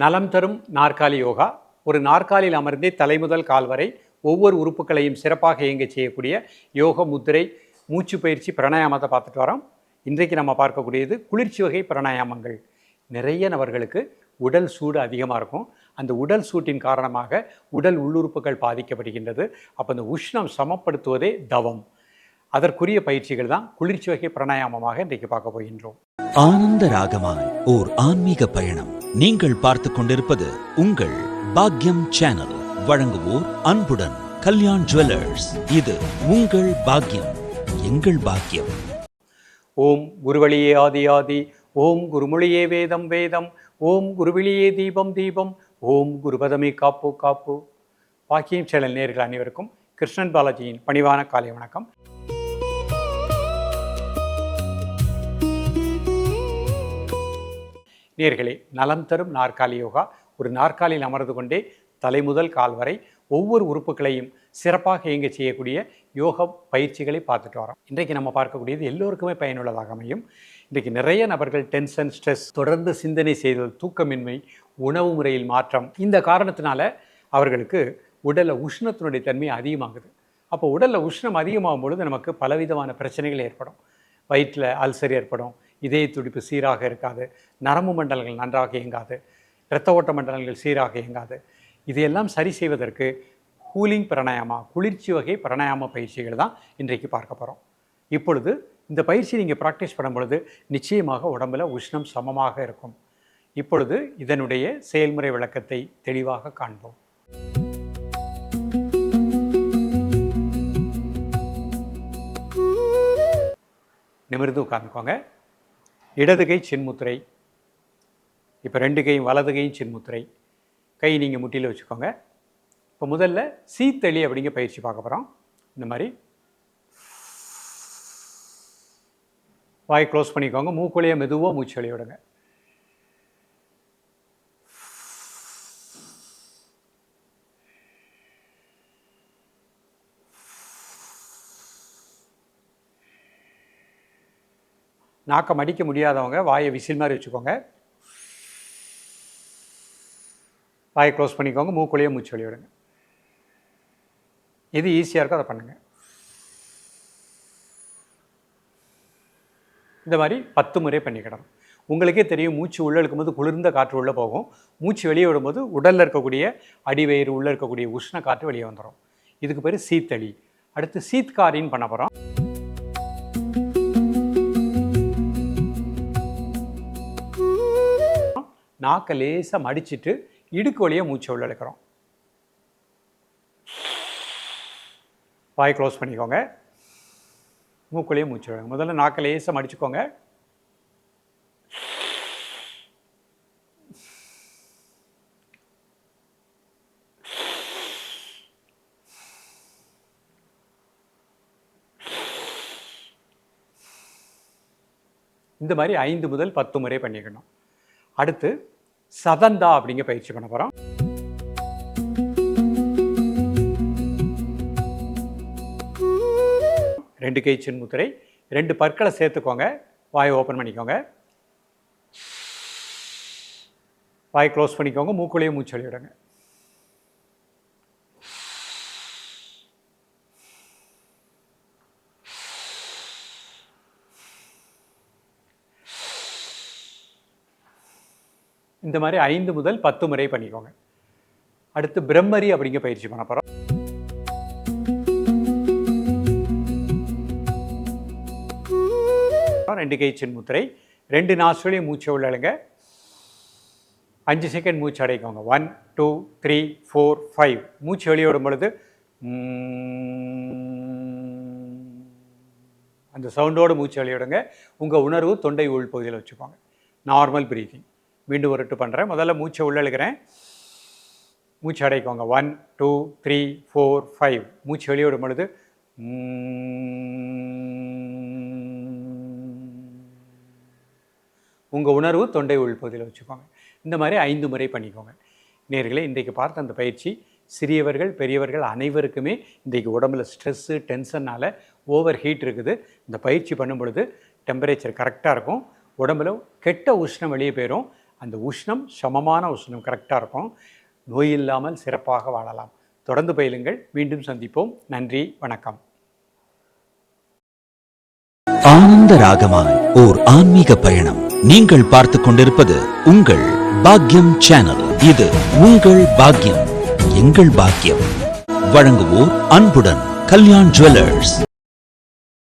நலம் தரும் நாற்காலி யோகா. ஒரு நாற்காலியில் அமர்ந்தே தலைமுதல் கால் வரை ஒவ்வொரு உறுப்புகளையும் சிறப்பாக இயங்க செய்யக்கூடிய யோக முத்திரை மூச்சு பயிற்சி பிராணாயாமத்தை பார்த்துட்டு வரோம். இன்றைக்கு நம்ம பார்க்கக்கூடியது குளிர்ச்சி வகை பிராணாயாமங்கள். நிறைய நபர்களுக்கு உடல் சூடு அதிகமாக இருக்கும். அந்த உடல் சூட்டின் காரணமாக உடல் உள்ளுறுப்புகள் பாதிக்கப்படுகின்றது. அப்போ அந்த உஷ்ணம் சமப்படுத்துவதே தவம். அதற்குரிய பயிற்சிகள் தான் குளிர்ச்சி வகை பிராணாயாமமாக இன்றைக்கு பார்க்க போகின்றோம். ஆனந்த ராகமாய் ஓர் ஆன்மீக பயணம். நீங்கள் பார்த்து கொண்டிருப்பது உங்கள் பாக்யம் சேனல். வழங்குவோர் அன்புடன் கல்யாண் ஜுவல்லர்ஸ். இது உங்கள் பாக்யம், எங்கள் பாக்யம். ஓம் குருவழியே ஆதி ஆதி, ஓம் குருமொழியே வேதம் வேதம், ஓம் குருவிழியே தீபம் தீபம், ஓம் குருபதமே காப்பு காப்பு. பாக்கியம் சேனல் நேயர்கள் அனைவருக்கும் கிருஷ்ணன் பாலாஜியின் பணிவான காலை வணக்கம். நேயர்களே, நலம் தரும் நாற்காலி யோகா. ஒரு நாற்காலியில் அமர்ந்து கொண்டே தலை முதல் கால் வரை ஒவ்வொரு உறுப்புகளையும் சிறப்பாக இயங்க செய்யக்கூடிய யோக பயிற்சிகளை பார்த்துட்டு வரோம். இன்றைக்கு நம்ம பார்க்கக்கூடியது எல்லோருக்குமே பயனுள்ளதாக அமையும். இன்றைக்கு நிறைய நபர்கள் டென்ஷன், ஸ்ட்ரெஸ், தொடர்ந்து சிந்தனை செய்தல், தூக்கமின்மை, உணவு முறையில் மாற்றம், இந்த காரணத்தினால அவர்களுக்கு உடலில் உஷ்ணத்தினுடைய தன்மை அதிகமாகுது. அப்போ உடலில் உஷ்ணம் அதிகமாகும் பொழுது நமக்கு பலவிதமான பிரச்சனைகள் ஏற்படும். வயிற்றில் அல்சர் ஏற்படும், இதய துடிப்பு சீராக இருக்காது, நரம்பு மண்டலங்கள் நன்றாக இயங்காது, இரத்த ஓட்ட மண்டலங்கள் சீராக இயங்காது. இதையெல்லாம் சரி செய்வதற்கு கூலிங் பிராணாயாமா, குளிர்ச்சி வகை பிராணாயாம பயிற்சிகள் தான் இன்றைக்கு பார்க்க போகிறோம். இப்பொழுது இந்த பயிற்சி நீங்கள் ப்ராக்டிஸ் பண்ணும் பொழுது நிச்சயமாக உடம்பில் உஷ்ணம் சமமாக இருக்கும். இப்பொழுது இதனுடைய செயல்முறை விளக்கத்தை தெளிவாக காண்போம். நிமிர்ந்து உட்கார்ந்துக்கோங்க. இடது கை சின்முத்திரை. இப்போ ரெண்டு கையும், வலது கையும் சின்முத்திரை. கை நீங்கள் முட்டியில் வச்சுக்கோங்க. இப்போ முதல்ல சீத்தளி அப்படிங்கிற பயிற்சி பார்க்க போகிறோம். இந்த மாதிரி வாய் க்ளோஸ் பண்ணிக்கோங்க. மூக்குலையே மெதுவாக மூச்சு வெளிய விடுங்க. நாக்கம் அடிக்க முடியாதவங்க வாயை விசில் மாதிரி வச்சுக்கோங்க. வாயை க்ளோஸ் பண்ணிக்கோங்க. மூக்குலையே மூச்சு வெளிய விடுங்க. எது ஈஸியாக இருக்கோ அதை பண்ணுங்கள். இந்த மாதிரி 10 முறை பண்ணிக்கிடணும். உங்களுக்கே தெரியும், மூச்சு உள்ளே இழுக்கும்போது குளிர்ந்த காற்று உள்ளே போகும். மூச்சு வெளியே விடும்போது உடலில் இருக்கக்கூடிய அடிவயிறு உள்ளே இருக்கக்கூடிய உஷ்ண காற்று வெளியே வந்துடும். இதுக்கு பேர் சீத்தளி. அடுத்து சீத்காரின்னு பண்ண போகிறோம். நாக்கை லேசாக மடிச்சுட்டு இடுக்கு வழியாக மூச்சை உள்ள இழுக்கிறோம். வாய் க்ளோஸ் பண்ணிக்கோங்க. மூக்குள்ளேயே மூச்சு விடுங்க. முதல்ல நாக்கை லேசாக மடிச்சுக்கோங்க. இந்த மாதிரி 5 முதல் 10 முறை பண்ணிக்கணும். அடுத்து சதந்தா அப்படிங்கிற பயிற்சி பண்ண போகிறோம். ரெண்டு கை சின்முத்திரை. 2 பற்களை சேர்த்துக்கோங்க. வாயை ஓப்பன் பண்ணிக்கோங்க. வாயை க்ளோஸ் பண்ணிக்கோங்க. மூக்குள்ளேயே மூச்சு வெளிய விடுங்க. இந்த மாதிரி 5 முதல் 10 முறை பண்ணிக்கோங்க. அடுத்து பிரம்மரி அப்படிங்கிற பயிற்சி பண்ண போகிறோம். ரெண்டு கை சின்முத்திரை. 2 நாசுலையும் மூச்சை உள்ள இழுங்க. 5 செகண்ட் மூச்சு அடைக்கோங்க. 1 2 3 4 5. மூச்சு வெளியே விடும் பொழுது அந்த சவுண்டோடு மூச்சு வெளியே விடுங்க. உங்கள் உணர்வு தொண்டை உள் பகுதியில் வச்சுக்கோங்க. Normal breathing. மீண்டும் ஒரு 2 பண்ணுறேன். முதல்ல மூச்சை உள்ள இழுக்கிறேன். மூச்சு அடைக்கோங்க. 1 2 3 4 5. மூச்சு வெளியே விடும் பொழுது உங்கள் உணர்வு தொண்டை உள் பகுதியில் வச்சுக்கோங்க. இந்த மாதிரி 5 முறை பண்ணிக்கோங்க. நேயர்களே, இன்றைக்கு பார்த்த அந்த பயிற்சி சிறியவர்கள் பெரியவர்கள் அனைவருக்குமே இன்றைக்கு உடம்புல ஸ்ட்ரெஸ்ஸு, டென்ஷனால் ஓவர் ஹீட் இருக்குது. இந்த பயிற்சி பண்ணும் பொழுது டெம்பரேச்சர் கரெக்டாக இருக்கும். உடம்புல கெட்ட உஷ்ணம் வெளியே போயிடும். அந்த உஷ்ணம் சமமான உஷ்ணம் கரெக்டாக இருக்கும். நோய் இல்லாமல் சிறப்பாக வாழலாம். தொடர்ந்து பயிலுங்கள். மீண்டும் சந்திப்போம். நன்றி, வணக்கம். ஆனந்த ராகமாய் ஓர் ஆன்மீக பயணம். நீங்கள் பார்த்துக் கொண்டிருப்பது உங்கள் பாக்யம் சேனல். இது உங்கள் பாக்யம், எங்கள் பாக்கியம். வழங்குவோர் அன்புடன் கல்யாண் ஜுவல்லர்ஸ்.